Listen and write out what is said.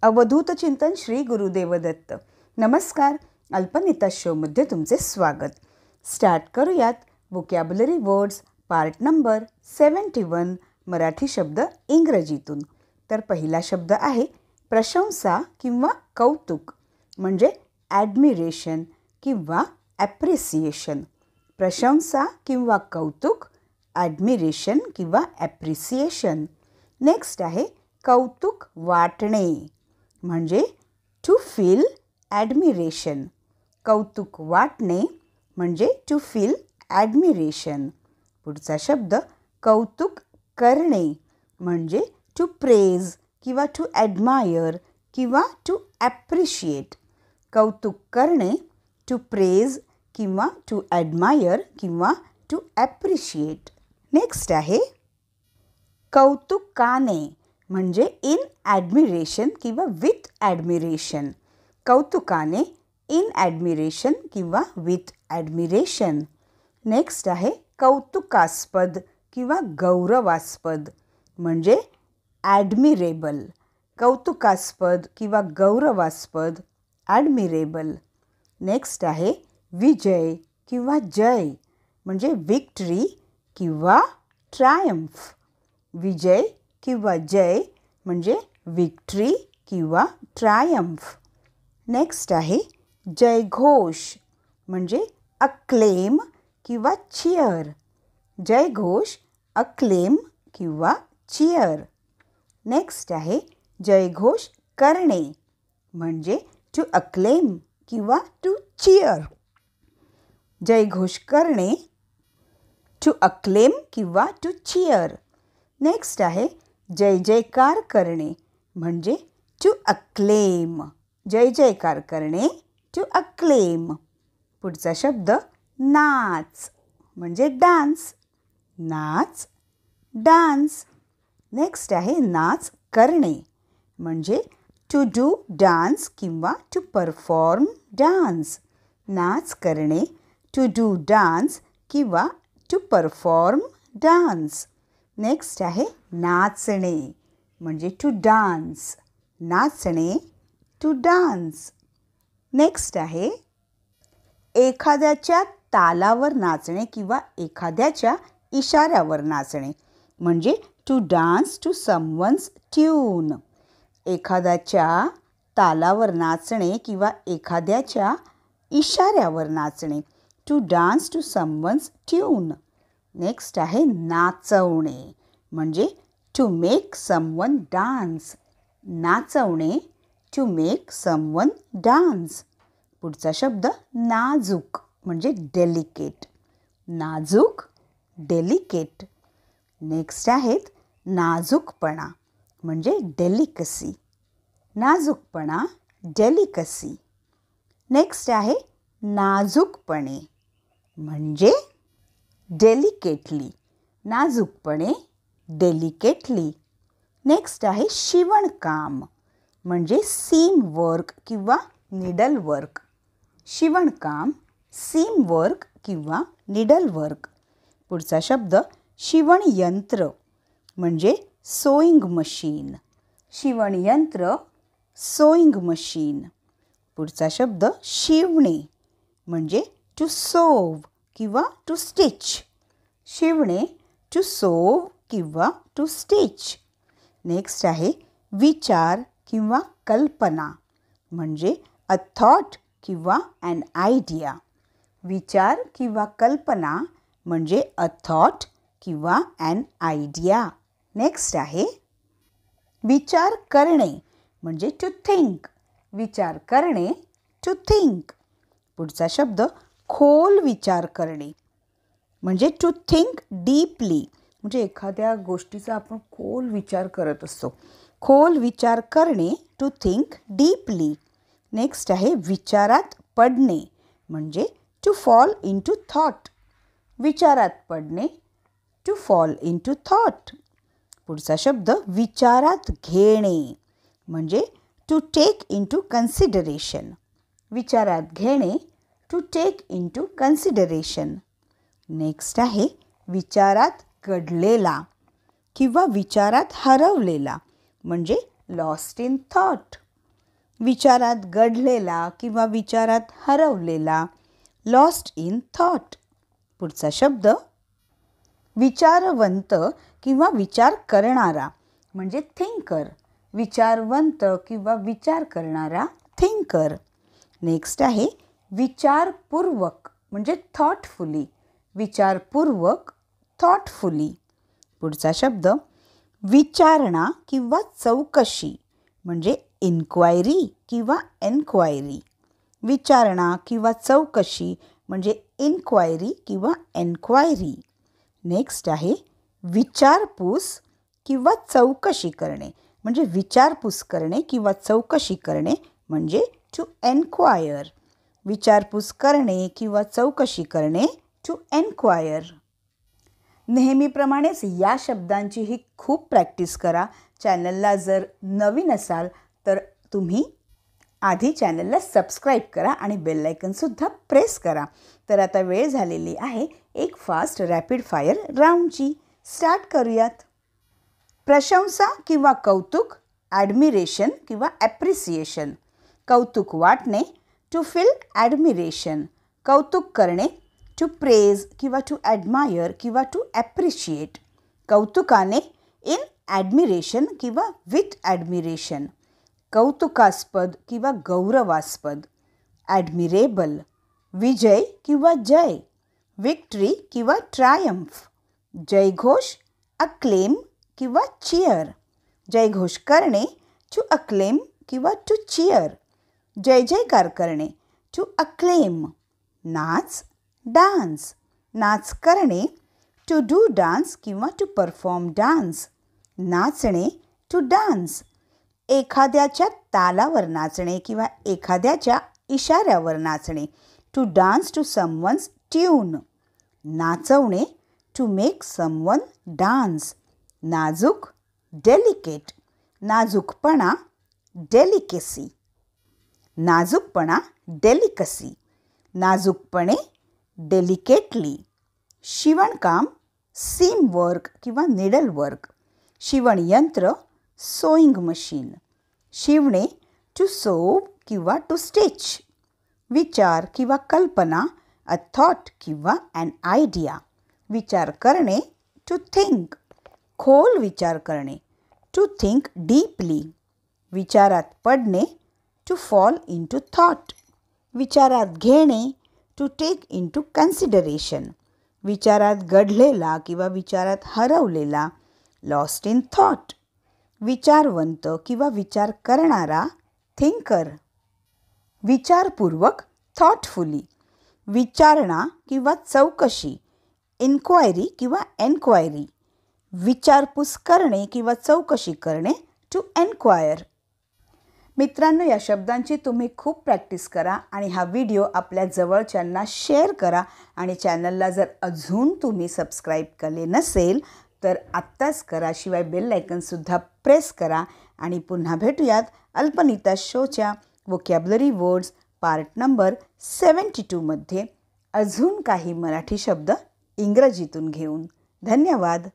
अवधूत चिंतन श्री गुरुदेव दत्त. नमस्कार. अल्पनेता शोमध्ये तुमचे स्वागत. स्टार्ट करूयात vocabulary words part number 71 Marathi शब्द इंग्रजीतून. तर पहिला शब्द आहे प्रशंसा किंवा कौतुक म्हणजे ॲडमिरेशन किंवा ॲप्रिसिएशन. प्रशंसा किंवा कौतुक, ॲडमिरेशन किंवा ॲप्रिसिएशन. नेक्स्ट आहे कौतुक वाटणे म्हणजे टू फील ॲडमिरेशन. कौतुक वाटणे म्हणजे टू फील ॲडमिरेशन. पुढचा शब्द कौतुक करणे म्हणजे टू प्रेज किंवा टू ॲडमायर किंवा टू ॲप्रिशिएट. कौतुक करणे, टू प्रेज किंवा टू ॲडमायर किंवा टू ॲप्रिशिएट. नेक्स्ट आहे कौतुकाने म्हणजे इन ॲडमिरेशन किंवा विथ ॲडमिरेशन. कौतुकाने, इन ॲडमिरेशन किंवा विथ ॲडमिरेशन. नेक्स्ट आहे कौतुकास्पद किंवा गौरवास्पद म्हणजे ॲडमिरेबल. कौतुकास्पद किंवा गौरवास्पद, ॲडमिरेबल. नेक्स्ट आहे विजय किंवा जय म्हणजे विक्ट्री किंवा ट्रायम्फ. विजय किंवा जय म्हणजे विक्ट्री किंवा ट्रायम्फ. नेक्स्ट आहे जयघोष म्हणजे अक्लेम किंवा चिअर. जयघोष, अक्लेम किंवा चिअर. नेक्स्ट आहे जयघोष करणे म्हणजे टू अक्लेम किंवा टू चिअर. जयघोष करणे, टू अक्लेम किंवा टू चिअर. नेक्स्ट आहे जय जयकार करणे म्हणजे टू अक्लेम. जय जयकार करणे, टू अक्लेम. पुढचा शब्द नाच म्हणजे डान्स. नाच, डान्स. नेक्स्ट आहे नाच करणे म्हणजे टू डू डान्स किंवा टू परफॉर्म डान्स. नाच करणे, टू डू डान्स किंवा टू परफॉर्म डान्स. नेक्स्ट आहे नाचणे म्हणजे टू डान्स. नाचणे, टू डान्स. नेक्स्ट आहे एखाद्याच्या तालावर नाचणे किंवा एखाद्याच्या इशाऱ्यावर नाचणे म्हणजे to dance to someone's tune. एखाद्याच्या तालावर नाचणे किंवा एखाद्याच्या इशाऱ्यावर नाचणे, to dance to someone's tune. Next आहे नाचवणे म्हणजे टू मेक समवन डान्स. नाचवणे, टू मेक समवन डान्स. पुढचा शब्द नाजूक म्हणजे डेलिकेट. नाजूक, डेलिकेट. नेक्स्ट आहेत नाजूकपणा म्हणजे डेलिकसी. नाजूकपणा, डेलिकसी. नेक्स्ट आहे नाजूकपणे म्हणजे डेलिकेटली. नाजूकपणे, डेलिकेटली. नेक्स्ट आहे शिवणकाम म्हणजे सीम वर्क किंवा निडल वर्क. शिवणकाम, सीम वर्क किंवा निडल वर्क. पुढचा शब्द शिवणयंत्र म्हणजे सोईंग मशीन. शिवणयंत्र, सोईंग मशीन. पुढचा शब्द शिवणे म्हणजे टू सोव किंवा टू स्टिच. शिवणे, टू सोव किंवा टू स्टिच. नेक्स्ट आहे विचार किंवा कल्पना म्हणजे अ थॉट किंवा ॲन आयडिया. विचार किंवा कल्पना म्हणजे अ थॉट किंवा ॲन आयडिया. नेक्स्ट आहे विचार करणे म्हणजे टू थिंक. विचार करणे, टू थिंक. पुढचा शब्द खोल विचार करणे म्हणजे टू थिंक डीपली. म्हणजे एखाद्या गोष्टीचा आपण खोल विचार करत असतो. खोल विचार करणे, टू थिंक डीपली. नेक्स्ट आहे विचारात पडणे म्हणजे to fall into thought. विचारात पडणे, to fall into thought. पुढचा शब्द विचारात घेणे म्हणजे to take into consideration. विचारात घेणे, to take into consideration. Next आहे विचारात घडलेला किंवा विचारात हरवलेला म्हणजे लॉस्ट इन थॉट. विचारात गढलेला किंवा विचारात हरवलेला, लॉस्ट इन थॉट. पुढचा शब्द विचारवंत किंवा विचार करणारा म्हणजे थिंकर. विचारवंत किंवा विचार करणारा थिंकर. नेक्स्ट आहे विचारपूर्वक म्हणजे थॉटफुली. विचारपूर्वक थॉटफुली. पुढचा शब्द विचारणा किंवा चौकशी म्हणजे इन्क्वायरी किंवा एन्क्वायरी. विचारणा किंवा चौकशी म्हणजे इन्क्वायरी किंवा एन्क्वायरी. नेक्स्ट आहे विचारपूस किंवा चौकशी करणे म्हणजे विचारपूस करणे किंवा चौकशी करणे म्हणजे टू एन्क्वायर. विचारपूस करणे किंवा चौकशी करणे टू एन्क्वायर. नेहमीप्रमाणेच या शब्दांचीही खूप प्रॅक्टिस करा. चॅनलला जर नवीन असाल तर तुम्ही आधी चॅनलला सबस्क्राईब करा आणि बेल आयकनसुद्धा प्रेस करा. तर आता वेळ झालेली आहे एक फास्ट रॅपिड फायर राऊंडची. स्टार्ट करूयात. प्रशंसा किंवा कौतुक, ॲडमिरेशन किंवा ॲप्रिसिएशन. कौतुक वाटणे टू फील ॲडमिरेशन. कौतुक करणे टू प्रेज किंवा टू ॲडमायर किंवा टू ॲप्रिशिएट. कौतुकाने इन ॲडमिरेशन किंवा विथ ॲडमिरेशन. कौतुकास्पद किंवा गौरवास्पद. ॲडमिरेबल. विजय किंवा जय. विक्ट्री किंवा ट्रायम्फ. जयघोष अक्लेम किंवा चिअर. जयघोष करणे टू अक्लेम किंवा टू चिअर. जय जयकार करणे टू अक्लेम. नाच डान्स. नाच करणे टू डू डान्स किंवा टू परफॉर्म डान्स. नाचणे टू डान्स. एखाद्याच्या तालावर नाचणे किंवा एखाद्याच्या इशाऱ्यावर नाचणे to dance to someone's tune. नाचवणे to make someone dance. नाजूक डेलिकेट. नाजूकपणा डेलिकेसी. नाजूकपणा डेलिकसी. नाजूकपणे डेलिकेटली. शिवणकाम सीम वर्क किंवा निडल वर्क. शिवणयंत्र सोईंग मशीन. शिवणे टू सोव किंवा टू स्टिच. विचार किंवा कल्पना अ थॉट किंवा ॲन आयडिया. विचार करणे टू थिंक. खोल विचार करणे टू थिंक डीपली. विचारात पडणे to fall into thought. विचारात घेणे to take into consideration. विचारात गढलेला किंवा विचारात हरवलेला, लॉस्ट इन थॉट. विचारवंत किंवा विचार करणारा, थिंकर. विचारपूर्वक थॉटफुली. विचारणा किंवा चौकशी, इन्क्वायरी किंवा एन्क्वायरी. विचारपूस करणे किंवा चौकशी करणे, टू एन्क्वायर. मित्रांनो, या शब्दांची तुम्ही खूप प्रॅक्टिस करा आणि हा व्हिडिओ आपल्या जवळच्यांना शेअर करा. आणि चॅनलला जर अजून तुम्ही सबस्क्राईब केले नसेल तर आत्ताच करा. शिवाय बेल आयकनसुद्धा प्रेस करा. आणि पुन्हा भेटूयात अल्पनीता शोच्या वोकॅब्युलरी वर्ड्स पार्ट नंबर 72 मध्ये अजून काही मराठी शब्द इंग्रजीतून घेऊन. धन्यवाद.